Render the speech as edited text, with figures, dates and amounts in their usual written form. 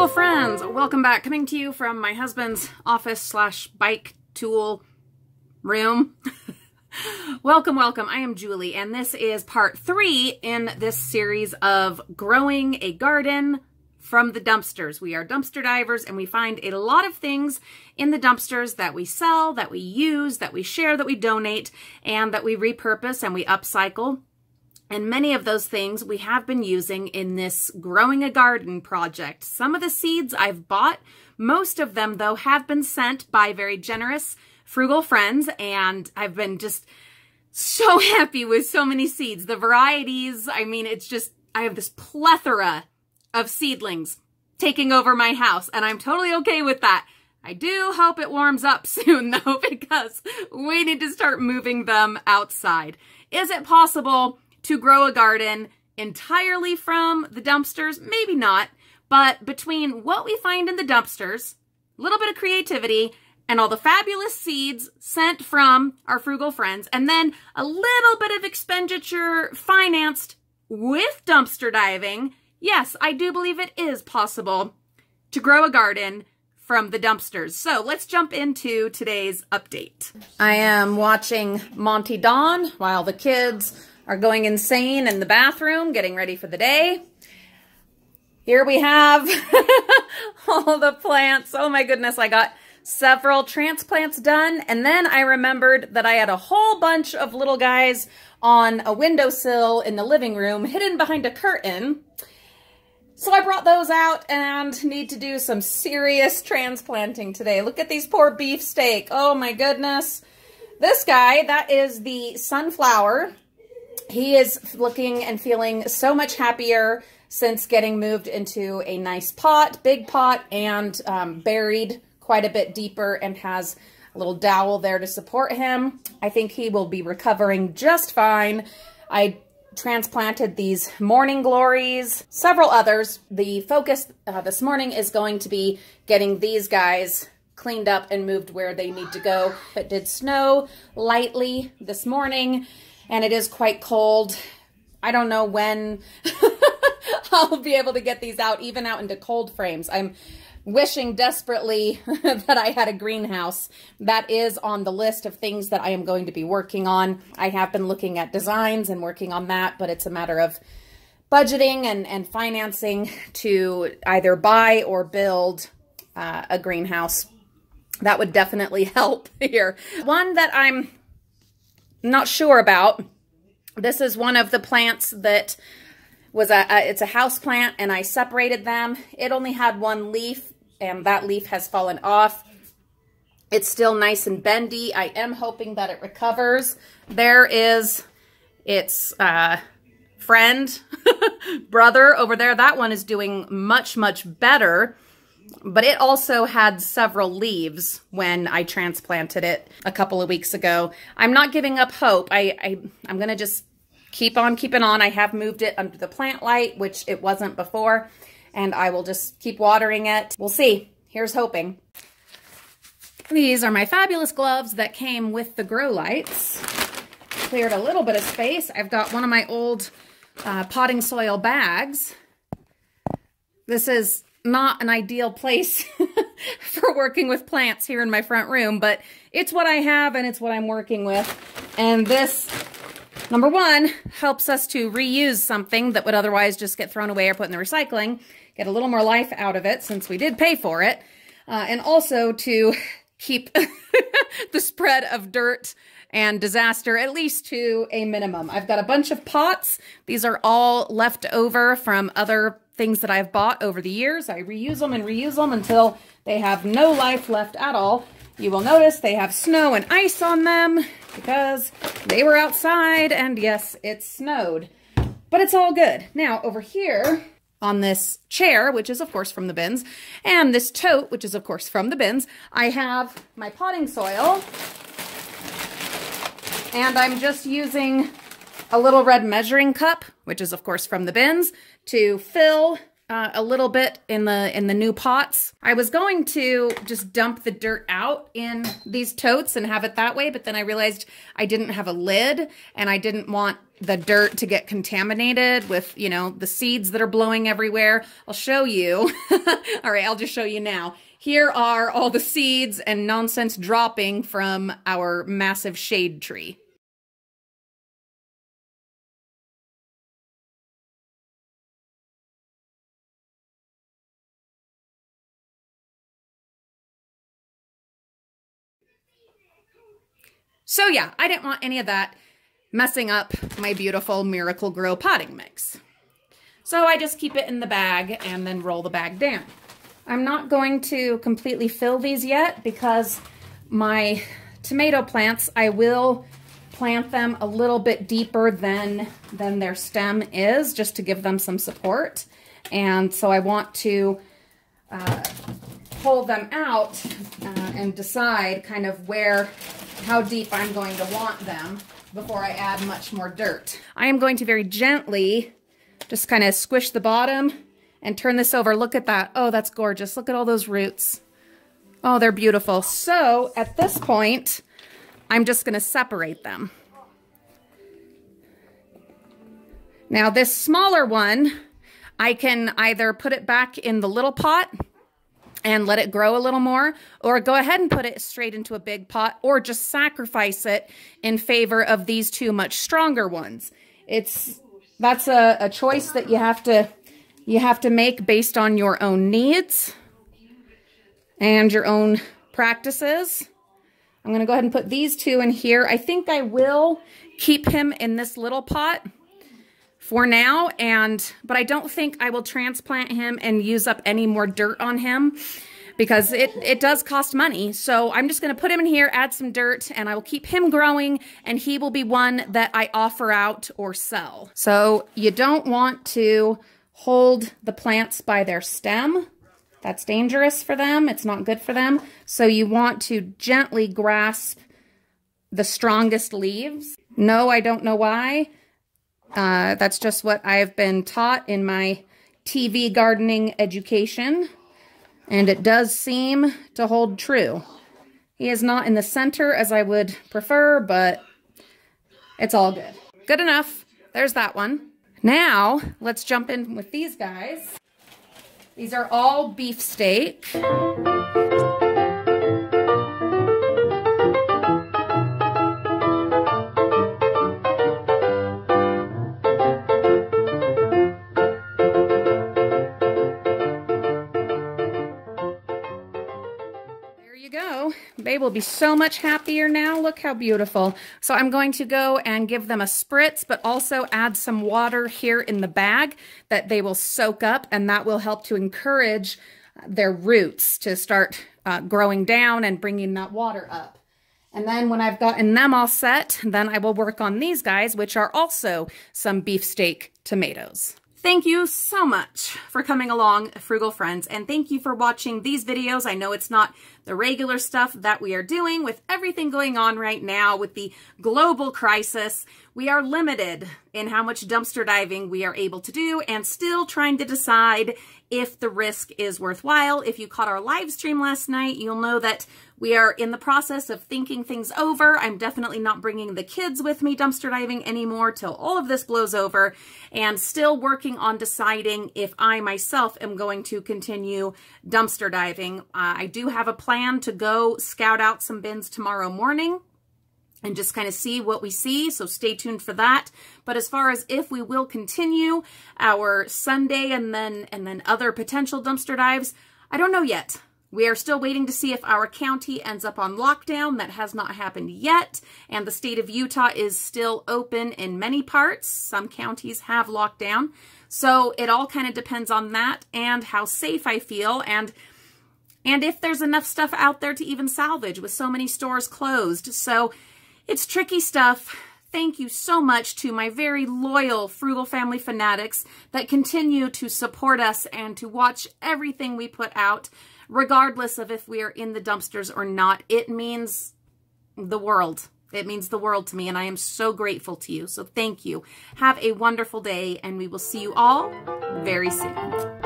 Frugal friends, welcome back. Coming to you from my husband's office slash bike tool room. Welcome, welcome. I am Julie, and this is part 3 in this series of growing a garden from the dumpsters. We are dumpster divers, and we find a lot of things in the dumpsters that we sell, that we use, that we share, that we donate, and that we repurpose and we upcycle. And many of those things we have been using in this growing a garden project. Some of the seeds I've bought, most of them though have been sent by very generous frugal friends, and I've been just so happy with so many seeds. The varieties, I mean, it's just, I have this plethora of seedlings taking over my house, and I'm totally okay with that. I do hope it warms up soon though, because we need to start moving them outside. Is it possible to grow a garden entirely from the dumpsters? Maybe not, but between what we find in the dumpsters, a little bit of creativity, and all the fabulous seeds sent from our frugal friends, and then a little bit of expenditure financed with dumpster diving, yes, I do believe it is possible to grow a garden from the dumpsters. So let's jump into today's update. I am watching Monty Dawn while the kids are going insane in the bathroom, getting ready for the day. Here we have all the plants. Oh my goodness, I got several transplants done, and then I remembered that I had a whole bunch of little guys on a windowsill in the living room, hidden behind a curtain. So I brought those out and need to do some serious transplanting today. Look at these poor beefsteak. Oh my goodness. This guy, that is the sunflower. He is looking and feeling so much happier since getting moved into a nice pot, big pot, and buried quite a bit deeper, and has a little dowel there to support him. I think he will be recovering just fine. I transplanted these morning glories, several others. The focus this morning is going to be getting these guys cleaned up and moved where they need to go. It did snow lightly this morning, and it is quite cold. I don't know when I'll be able to get these out, even out into cold frames. I'm wishing desperately that I had a greenhouse. That is on the list of things that I am going to be working on. I have been looking at designs and working on that, but it's a matter of budgeting and financing to either buy or build a greenhouse. That would definitely help here. One that I'm not sure about. This is one of the plants that was it's a house plant, and I separated them. It only had one leaf, and that leaf has fallen off. It's still nice and bendy. I am hoping that it recovers. There is its friend, brother over there. That one is doing much, much better. But it also had several leaves when I transplanted it a couple of weeks ago. I'm not giving up hope. I'm going to just keep on keeping on. I have moved it under the plant light, which it wasn't before, and I will just keep watering it. We'll see. Here's hoping. These are my fabulous gloves that came with the grow lights. Cleared a little bit of space. I've got one of my old potting soil bags. This is not an ideal place for working with plants here in my front room, but it's what I have and it's what I'm working with. And this, number one, helps us to reuse something that would otherwise just get thrown away or put in the recycling, get a little more life out of it since we did pay for it, and also to keep the spread of dirt and disaster at least to a minimum. I've got a bunch of pots. These are all left over from other things that I've bought over the years. I reuse them and reuse them until they have no life left at all. You will notice they have snow and ice on them because they were outside, and yes, it snowed. But it's all good. Now, over here on this chair, which is of course from the bins, and this tote, which is of course from the bins, I have my potting soil, and I'm just using a little red measuring cup, which is of course from the bins, to fill a little bit in the new pots. I was going to just dump the dirt out in these totes and have it that way, but then I realized I didn't have a lid and I didn't want the dirt to get contaminated with, you know, the seeds that are blowing everywhere. I'll show you. All right, I'll just show you now. Here are all the seeds and nonsense dropping from our massive shade tree. So yeah, I didn't want any of that messing up my beautiful Miracle Grow potting mix. So I just keep it in the bag and then roll the bag down. I'm not going to completely fill these yet because my tomato plants, I will plant them a little bit deeper than their stem is, just to give them some support. And so I want to pull them out and decide kind of how deep I'm going to want them before I add much more dirt. I am going to very gently just kind of squish the bottom and turn this over. Look at that. Oh, that's gorgeous. Look at all those roots. Oh, they're beautiful. So at this point, I'm just going to separate them. Now this smaller one, I can either put it back in the little pot and let it grow a little more, or go ahead and put it straight into a big pot, or just sacrifice it in favor of these two much stronger ones. That's a choice that you have to make based on your own needs and your own practices. I'm gonna go ahead and put these two in here. I think I will keep him in this little pot for now, but I don't think I will transplant him and use up any more dirt on him because it does cost money. So I'm just going to put him in here, add some dirt, and I will keep him growing, and he will be one that I offer out or sell. So you don't want to hold the plants by their stem. That's dangerous for them. It's not good for them. So you want to gently grasp the strongest leaves. No, I don't know why. That's just what I've been taught in my TV gardening education, and it does seem to hold true. He is not in the center as I would prefer, but it's all good. Good enough. There's that one. Now, let's jump in with these guys. These are all beefsteak. Babe will be so much happier now. Look how beautiful. So I'm going to go and give them a spritz, but also add some water here in the bag that they will soak up, and that will help to encourage their roots to start growing down and bringing that water up. And then when I've gotten them all set, then I will work on these guys, which are also some beefsteak tomatoes. Thank you so much for coming along, Frugal Friends, and thank you for watching these videos. I know it's not the regular stuff that we are doing with everything going on right now with the global crisis. We are limited in how much dumpster diving we are able to do and still trying to decide if the risk is worthwhile. If you caught our live stream last night, you'll know that we are in the process of thinking things over. I'm definitely not bringing the kids with me dumpster diving anymore till all of this blows over, and still working on deciding if I myself am going to continue dumpster diving. I do have a plan to go scout out some bins tomorrow morning and just kind of see what we see, so stay tuned for that. But as far as if we will continue our Sunday and then other potential dumpster dives, I don't know yet. We are still waiting to see if our county ends up on lockdown. That has not happened yet, and the state of Utah is still open in many parts. Some counties have locked down, so it all kind of depends on that and how safe I feel, and if there's enough stuff out there to even salvage with so many stores closed. So it's tricky stuff. Thank you so much to my very loyal Frugal Family fanatics that continue to support us and to watch everything we put out, regardless of if we are in the dumpsters or not. It means the world. It means the world to me, and I am so grateful to you. So thank you. Have a wonderful day, and we will see you all very soon.